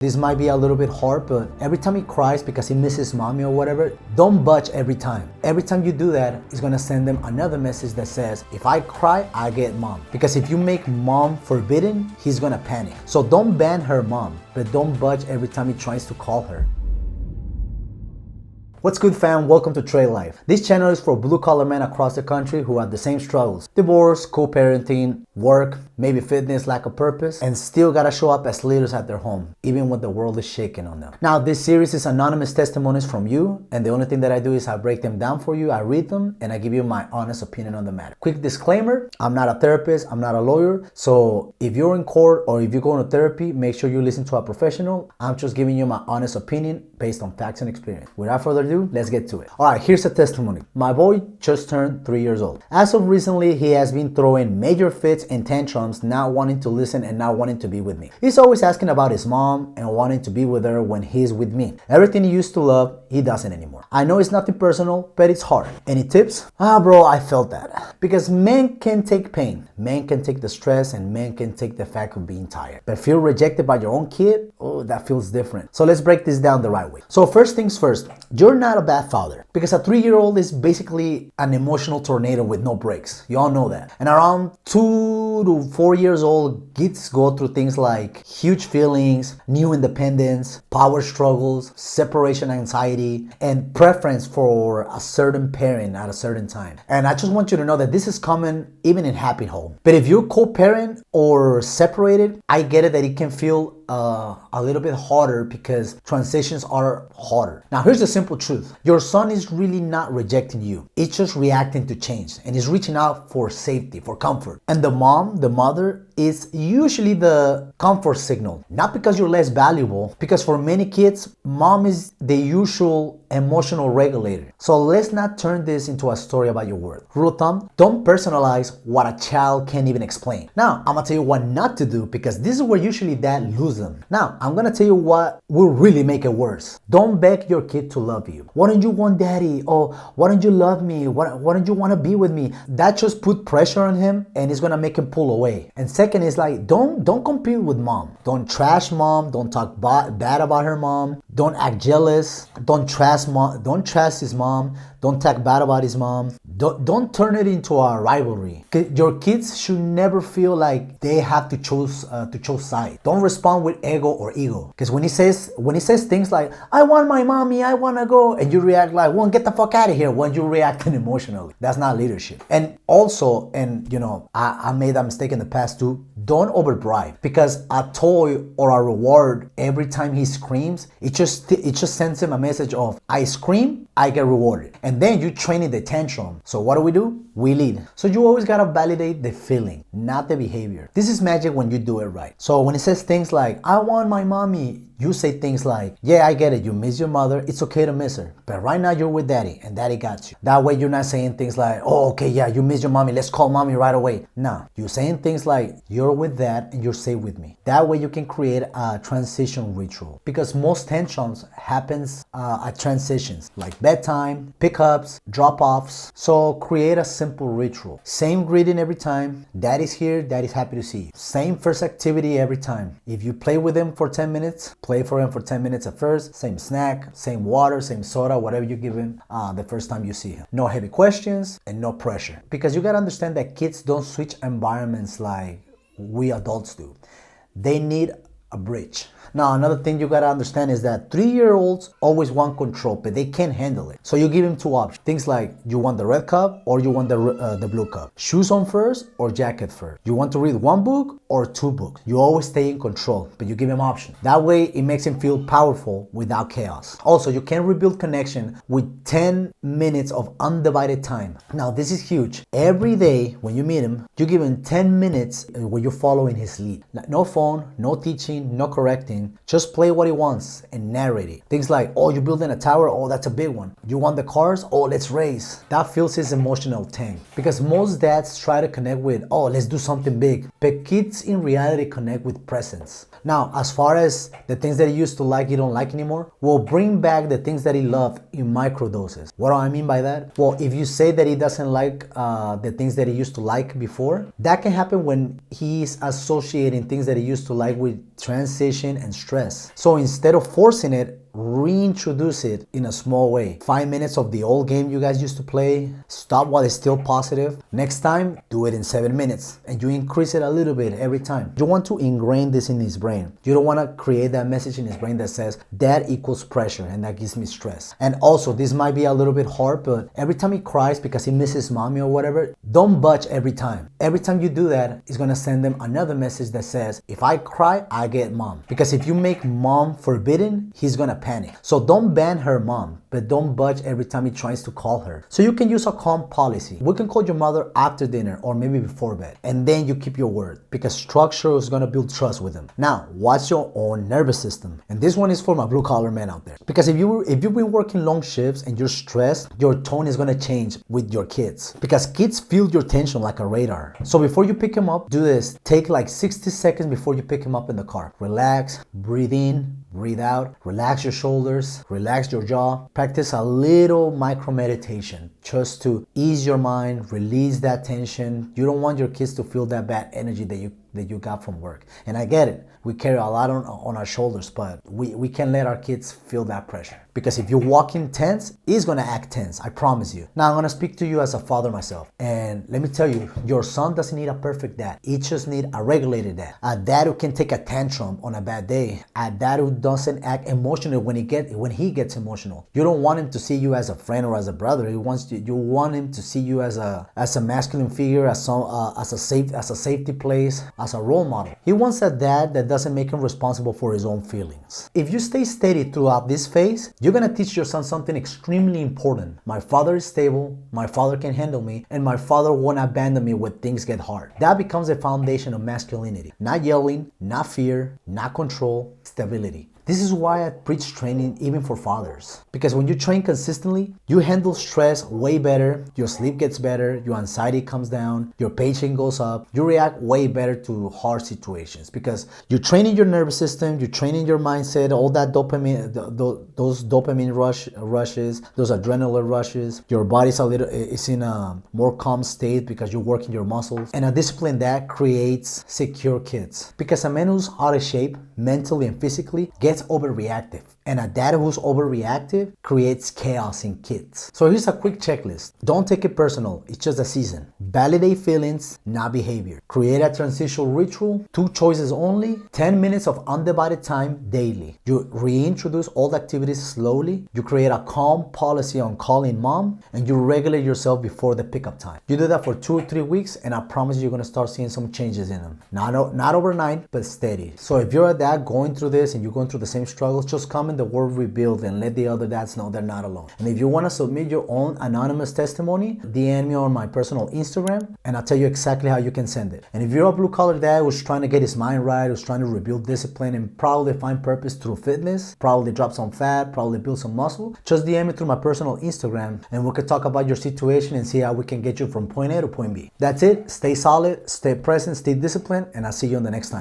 This might be a little bit hard, but every time he cries because he misses mommy or whatever, don't budge every time. Every time you do that, it's gonna send them another message that says, if I cry, I get mom. Because if you make mom forbidden, he's gonna panic. So don't ban her mom, but don't budge every time he tries to call her. What's good, fam? Welcome to TradeLife. This channel is for blue-collar men across the country who have the same struggles: divorce, co-parenting, work, maybe fitness, lack of purpose, and still gotta show up as leaders at their home, even when the world is shaking on them. Now, this series is anonymous testimonies from you, and the only thing that I do is I break them down for you, I read them, and I give you my honest opinion on the matter. Quick disclaimer, I'm not a therapist, I'm not a lawyer, so if you're in court or if you're going to therapy, make sure you listen to a professional. I'm just giving you my honest opinion based on facts and experience. Without further ado, let's get to it. All right, here's a testimony. My boy just turned 3 years old. As of recently, he has been throwing major fits and tantrums, not wanting to listen and not wanting to be with me. He's always asking about his mom and wanting to be with her when he's with me. Everything he used to love, he doesn't anymore. I know it's nothing personal, but it's hard. Any tips? Bro, I felt that. Because men can take pain, men can take the stress, and men can take the fact of being tired. But feel rejected by your own kid? Oh, that feels different. So let's break this down the right way. So first things first, you're not a bad father, because a 3-year-old is basically an emotional tornado with no brakes. You all know that. And around 2 to 4 years old, kids go through things like huge feelings, new independence, power struggles, separation anxiety, and preference for a certain parent at a certain time. And I just want you to know that this is common even in happy home. But if you're co-parent or separated, I get it that it can feel a little bit harder because transitions are harder. Now, here's the simple truth. Your son is really not rejecting you. It's just reacting to change, and he's reaching out for safety, for comfort. And the mother, is usually the comfort signal. Not because you're less valuable, because for many kids, mom is the usual emotional regulator. So let's not turn this into a story about your worth. Rule of thumb, don't personalize what a child can't even explain. Now, I'm gonna tell you what not to do, because this is where usually dad loses them. Now, I'm gonna tell you what will really make it worse. Don't beg your kid to love you. Why don't you want daddy? Oh, why don't you love me? Why don't you want to be with me? That just put pressure on him, and it's gonna make him pull away. And second is like, don't compete with mom. Don't trash mom. Don't talk bad about her mom. Don't act jealous. Don't trash mom. Don't trash his mom. Don't talk bad about his mom. Don't turn it into a rivalry. Your kids should never feel like they have to choose sides. Don't respond with ego or ego. Because when he says things like, I want my mommy, I want to go, and you react like, well, get the fuck out of here, when you're reacting emotionally. That's not leadership. And also, I made that mistake in the past too, don't overbribe, because a toy or a reward every time he screams, it just sends him a message of, I scream, I get rewarded. And then you training the tantrum. So what do? We lead. So you always gotta validate the feeling, not the behavior. This is magic when you do it right. So when it says things like, I want my mommy, you say things like, yeah, I get it, you miss your mother, it's okay to miss her, but right now you're with daddy and daddy got you. That way you're not saying things like, oh, okay, yeah, you miss your mommy, let's call mommy right away. No, you're saying things like, you're with dad and you're safe with me. That way you can create a transition ritual, because most tantrums happens at transitions, like bedtime, pickups, drop-offs. So create a simple ritual. Same greeting every time, daddy's here, daddy's happy to see you. Same first activity every time. If you play with him for 10 minutes, play for him for 10 minutes at first. Same snack, same water, same soda, whatever you give him the first time you see him. No heavy questions and no pressure. Because you gotta understand that kids don't switch environments like we adults do. They need a bridge. Now, another thing you gotta understand is that 3-year-olds always want control, but they can't handle it. So you give them two options. Things like, you want the red cup or you want the blue cup. Shoes on first or jacket first. You want to read one book or 2 books. You always stay in control, but you give him options. That way, it makes him feel powerful without chaos. Also, you can rebuild connection with 10 minutes of undivided time. Now, this is huge. Every day when you meet him, you give him 10 minutes where you're following his lead. No phone, no teaching, no correcting. Just play what he wants and narrate it. Things like, oh, you're building a tower? Oh, that's a big one. You want the cars? Oh, let's race. That fills his emotional tank. Because most dads try to connect with, oh, let's do something big. But kids in reality connect with presence. Now, as far as the things that he used to like, he don't like anymore, we'll bring back the things that he loved in microdoses. What do I mean by that? Well, if you say that he doesn't like the things that he used to like before, that can happen when he's associating things that he used to like with transition, and stress. So instead of forcing it, reintroduce it in a small way. 5 minutes of the old game you guys used to play. Stop while it's still positive. Next time, do it in 7 minutes, and you increase it a little bit every time. You want to ingrain this in his brain. You don't want to create that message in his brain that says that equals pressure and that gives me stress. And also, this might be a little bit hard, but every time he cries because he misses mommy or whatever, don't budge every time. Every time you do that, it's going to send them another message that says, if I cry, I get mom. Because if you make mom forbidden, he's going to panic. So don't ban her mom, but don't budge every time he tries to call her. So you can use a calm policy. We can call your mother after dinner or maybe before bed, and then you keep your word, because structure is going to build trust with them. Now, watch your own nervous system. And this one is for my blue collar men out there. Because if you've been working long shifts and you're stressed, your tone is going to change with your kids, because kids feel your tension like a radar. So before you pick him up, do this. Take like 60 seconds before you pick him up in the car. Relax, breathe in, breathe out, relax your shoulders, relax your jaw. Practice a little micro meditation just to ease your mind, release that tension. You don't want your kids to feel that bad energy that you got from work. And I get it. We carry a lot on our shoulders, but we can't let our kids feel that pressure. Because if you're walking tense, he's gonna act tense, I promise you. Now I'm gonna speak to you as a father myself. And let me tell you, your son doesn't need a perfect dad. He just needs a regulated dad. A dad who can take a tantrum on a bad day. A dad who doesn't act emotional when he gets emotional. You don't want him to see you as a friend or as a brother. You want him to see you as a masculine figure, as a safety place, as a role model. He wants a dad that doesn't make him responsible for his own feelings. If you stay steady throughout this phase, you're gonna teach your son something extremely important. My father is stable, my father can handle me, and my father won't abandon me when things get hard. That becomes a foundation of masculinity. Not yelling, not fear, not control, stability. This is why I preach training even for fathers. Because when you train consistently, you handle stress way better, your sleep gets better, your anxiety comes down, your patience goes up, you react way better to hard situations. Because you're training your nervous system, you're training your mindset, all that dopamine, those dopamine rushes, those adrenaline rushes. Your body's is in a more calm state because you're working your muscles. And a discipline that creates secure kids. Because a man who's out of shape, mentally and physically, gets overreactive. And a dad who's overreactive creates chaos in kids. So here's a quick checklist. Don't take it personal. It's just a season. Validate feelings, not behavior. Create a transitional ritual. 2 choices only. 10 minutes of undivided time daily. You reintroduce old activities slowly. You create a calm policy on calling mom. And you regulate yourself before the pickup time. You do that for 2 or 3 weeks, and I promise you're going to start seeing some changes in them. Not overnight, but steady. So if you're a dad going through this and you're going through the same struggles, just comment the word rebuild and let the other dads know they're not alone. And if you want to submit your own anonymous testimony, DM me on my personal Instagram and I'll tell you exactly how you can send it. And if you're a blue collar dad who's trying to get his mind right, who's trying to rebuild discipline and probably find purpose through fitness, probably drop some fat, probably build some muscle, just DM me through my personal Instagram and we could talk about your situation and see how we can get you from point A to point B. That's it. Stay solid, stay present, stay disciplined, and I'll see you on the next time.